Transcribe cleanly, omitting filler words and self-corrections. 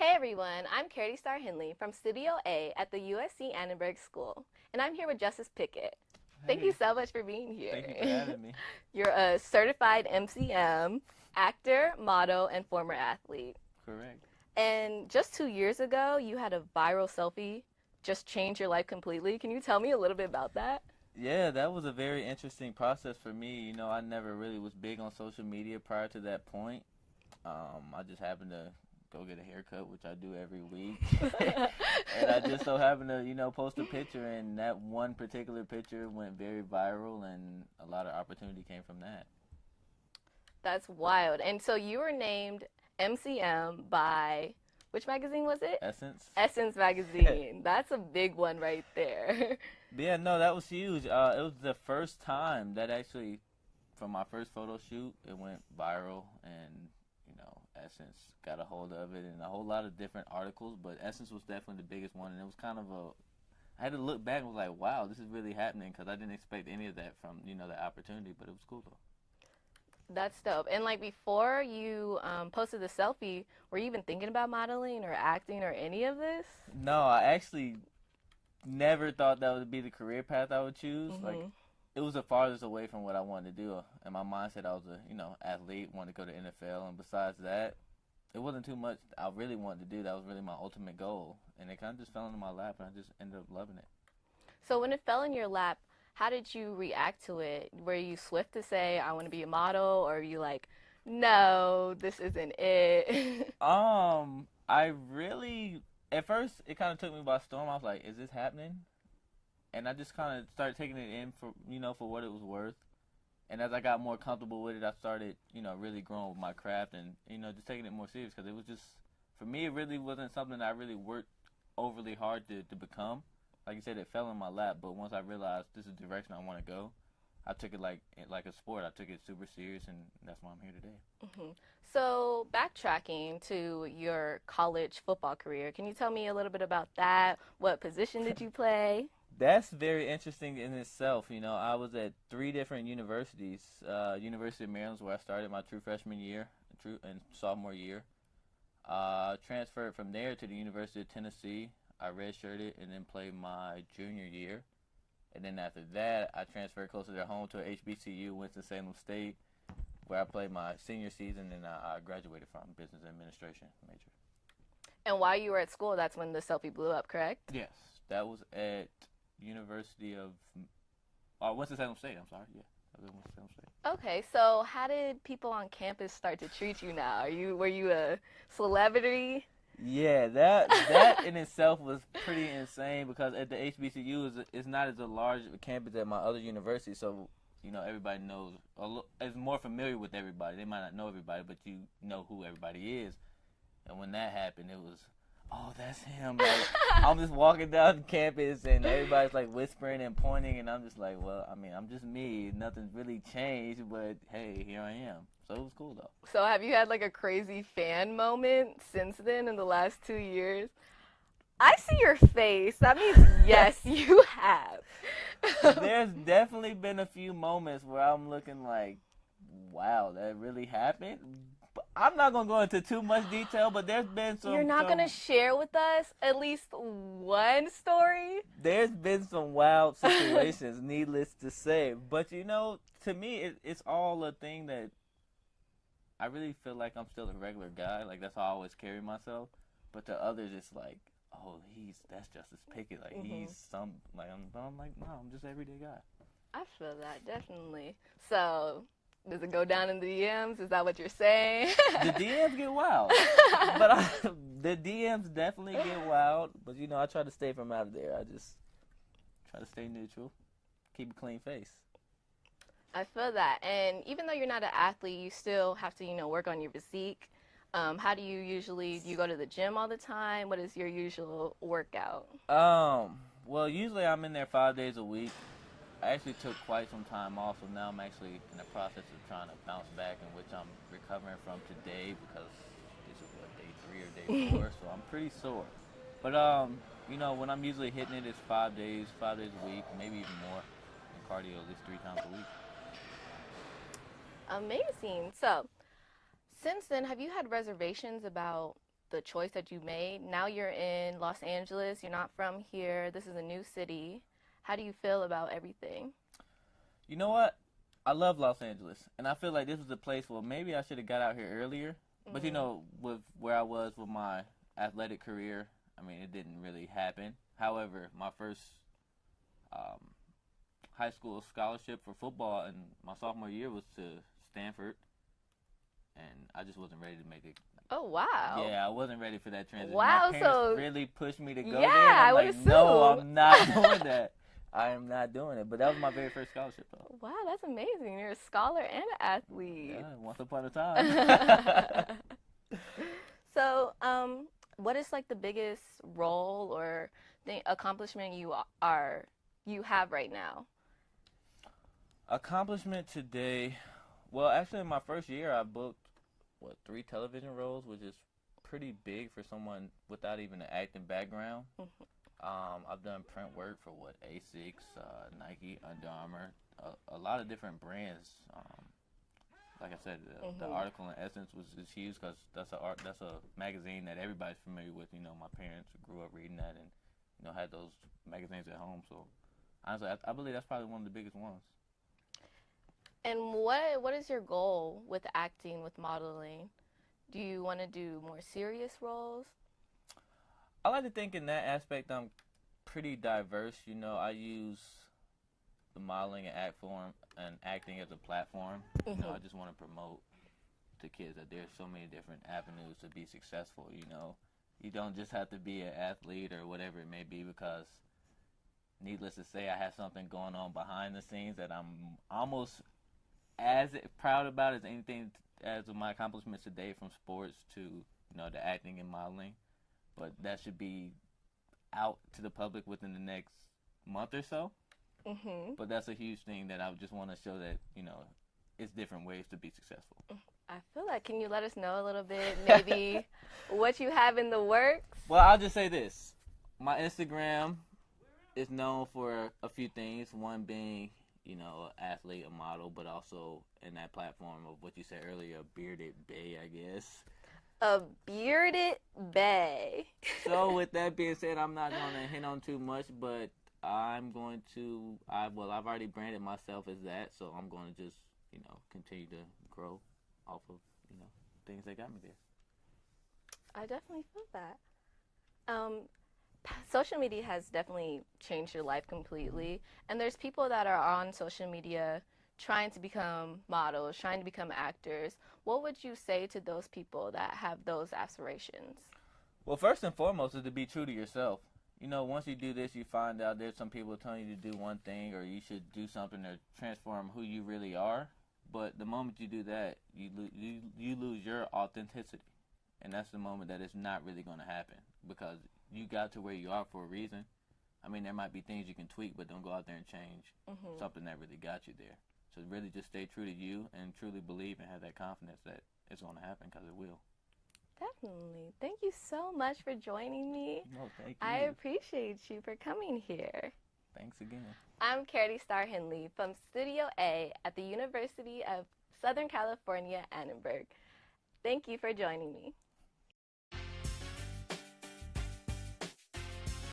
Hey everyone, I'm Carity Star Henley from Studio A at the USC Annenberg School, and I'm here with Justus Pickett. Thank you Hey, so much for being thank you for here. having me. You're a certified MCM, actor, model, and former athlete. Correct. And just 2 years ago, you had a viral selfie just change your life completely. Can you tell me a little bit about that? Yeah, that was a very interesting process for me. I never really was big on social media prior to that point. I just happened to go get a haircut, which I do every week. And I just so happened to, post a picture, and that one particular picture went very viral, and a lot of opportunity came from that. That's wild. And so you were named MCM by which magazine was it? Essence. Essence magazine. That's a big one right there. Yeah, no, that was huge. It was the first time that actually, from my first photo shoot, it went viral, and Essence got a hold of it, and a whole lot of different articles. But Essence was definitely the biggest one, and it was kind of a. I had to look back and was like, wow, this is really happening, because I didn't expect any of that from the opportunity, but it was cool though. That's dope. And like before you posted the selfie, were you even thinking about modeling or acting or any of this? No, I actually never thought that would be the career path I would choose. Like, Hmm. it was the farthest away from what I wanted to do. In my mindset, I was a athlete, wanted to go to NFL, and besides that, it wasn't too much I really wanted to do. That was really my ultimate goal, and it kind of just fell into my lap, and I just ended up loving it. So when it fell in your lap, how did you react to it? Were you swift to say, I want to be a model, or were you like, no, this isn't it? I really at first it kind of took me by storm. I was like, "Is this happening?" And I just kind of started taking it in for for what it was worth. And as I got more comfortable with it, I started really growing with my craft, and just taking it more serious, because it was just, for me, it really wasn't something that I really worked overly hard to become. Like you said, it fell in my lap. But once I realized this is the direction I want to go, I took it like a sport. I took it super serious, and that's why I'm here today. Hmm. So backtracking to your college football career, can you tell me a little bit about that? What position did you play? That's very interesting in itself. I was at three different universities. University of Maryland, where I started my true freshman year, true and sophomore year. Transferred from there to the University of Tennessee. I redshirted and then played my junior year. And then after that, I transferred closer to home to HBCU, Winston-Salem State, where I played my senior season, and I graduated from business administration major. And while you were at school, that's when the selfie blew up, correct? Yes, that was at University of Winston-Salem State. I'm sorry, yeah, that was at Winston-Salem State. Okay, so how did people on campus start to treat you now? Were you a celebrity? Yeah, that in itself was pretty insane, because at the HBCU is not as a large campus at my other university, so everybody knows, is more familiar with everybody. They might not know everybody, but you know who everybody is. And when that happened, it was, oh, that's him. Like, I'm just walking down campus, and everybody's like whispering and pointing, and I'm just like, well, I mean, I'm just me. Nothing's really changed, but hey, here I am. So it was cool though. So have you had like a crazy fan moment since then in the last 2 years? I see your face. That means yes, you have. There's definitely been a few moments where I'm looking like, wow, that really happened. But I'm not gonna go into too much detail, but there's been You're not going to share with us at least one story? there's been some wild situations, needless to say. But to me, it's all a thing that I really feel like I'm still a regular guy. Like, that's how I always carry myself. But to others, it's like, oh, that's Justus Pickett. Like, Hmm. he's some, like, I'm like, no, I'm just an everyday guy. I feel that, definitely. So, does it go down in the DMs? Is that what you're saying? The DMs get wild. But the DMs definitely get wild. But, I try to stay from out of there. I just try to stay neutral, keep a clean face. I feel that. And even though you're not an athlete, you still have to, work on your physique. How do you go to the gym all the time? What is your usual workout? Well, usually I'm in there 5 days a week. I actually took quite some time off, so now I'm actually in the process of trying to bounce back, in which I'm recovering from today, because this is what, day 3 or day 4, so I'm pretty sore. But when I'm usually hitting it, it's 5 days a week, maybe even more, and cardio at least 3 times a week. Amazing. So, since then, have you had reservations about the choice that you made. Now you're in Los Angeles. You're not from here. This is a new city. How do you feel about everything? You know what? I love Los Angeles, and I feel like this was a place where maybe I should have got out here earlier. But with where I was with my athletic career, I mean, it didn't really happen. However, my first high school scholarship for football in my sophomore year was to Stanford, and I just wasn't ready to make it. Oh, wow. Yeah, I wasn't ready for that transition. Wow, My parents so really pushed me to go yeah, there. And I'm I would like, assume. no, I'm not doing that. I am not doing it. But that was my very first scholarship, though. Wow, that's amazing. You're a scholar and an athlete. Yeah, once upon a time. So, what is like the biggest role or the accomplishment you have right now? Accomplishment today. Well, actually, in my first year, I booked 3 television roles, which is pretty big for someone without even an acting background. I've done print work for Asics, Nike, Under Armour, a lot of different brands. Like I said, the article in Essence is huge because that's a magazine that everybody's familiar with. You know, my parents grew up reading that and had those magazines at home. So honestly, I believe that's probably one of the biggest ones. And what is your goal with acting, with modeling? Do you want to do more serious roles? I like to think in that aspect I'm pretty diverse. You know, I use the modeling and acting as a platform. You know, I just want to promote to kids that there's so many different avenues to be successful. You know, you don't just have to be an athlete or whatever it may be, because needless to say, I have something going on behind the scenes that I'm almost as proud about as anything as of my accomplishments today, from sports to the acting and modeling. But that should be out to the public within the next month or so. But that's a huge thing that I just want to show that it's different ways to be successful. I feel like, can you let us know a little bit, maybe what you have in the works? Well, I'll just say this: my Instagram is known for a few things. One being an athlete, a model, but also in that platform of what you said earlier, a bearded bae, I guess. A bearded bae. So with that being said, I'm not going to hint on too much, but I've already branded myself as that, so I'm going to just, continue to grow off of, things that got me there. I definitely feel that. Social media has definitely changed your life completely, and there's people that are on social media trying to become models, trying to become actors. What would you say to those people that have those aspirations? Well, first and foremost is to be true to yourself. Once you do this, you find out there's some people telling you to do one thing, or you should do something to transform who you really are. But the moment you do that, you lose your authenticity. And that's the moment that it's not really going to happen, because you got to where you are for a reason. I mean, there might be things you can tweak, but don't go out there and change something that really got you there. So really just stay true to you and truly believe and have that confidence that it's going to happen, because it will. Definitely. Thank you so much for joining me. No, thank you. I appreciate you for coming here. Thanks again. I'm Carity Star Henley from Studio A at the University of Southern California, Annenberg. Thank you for joining me.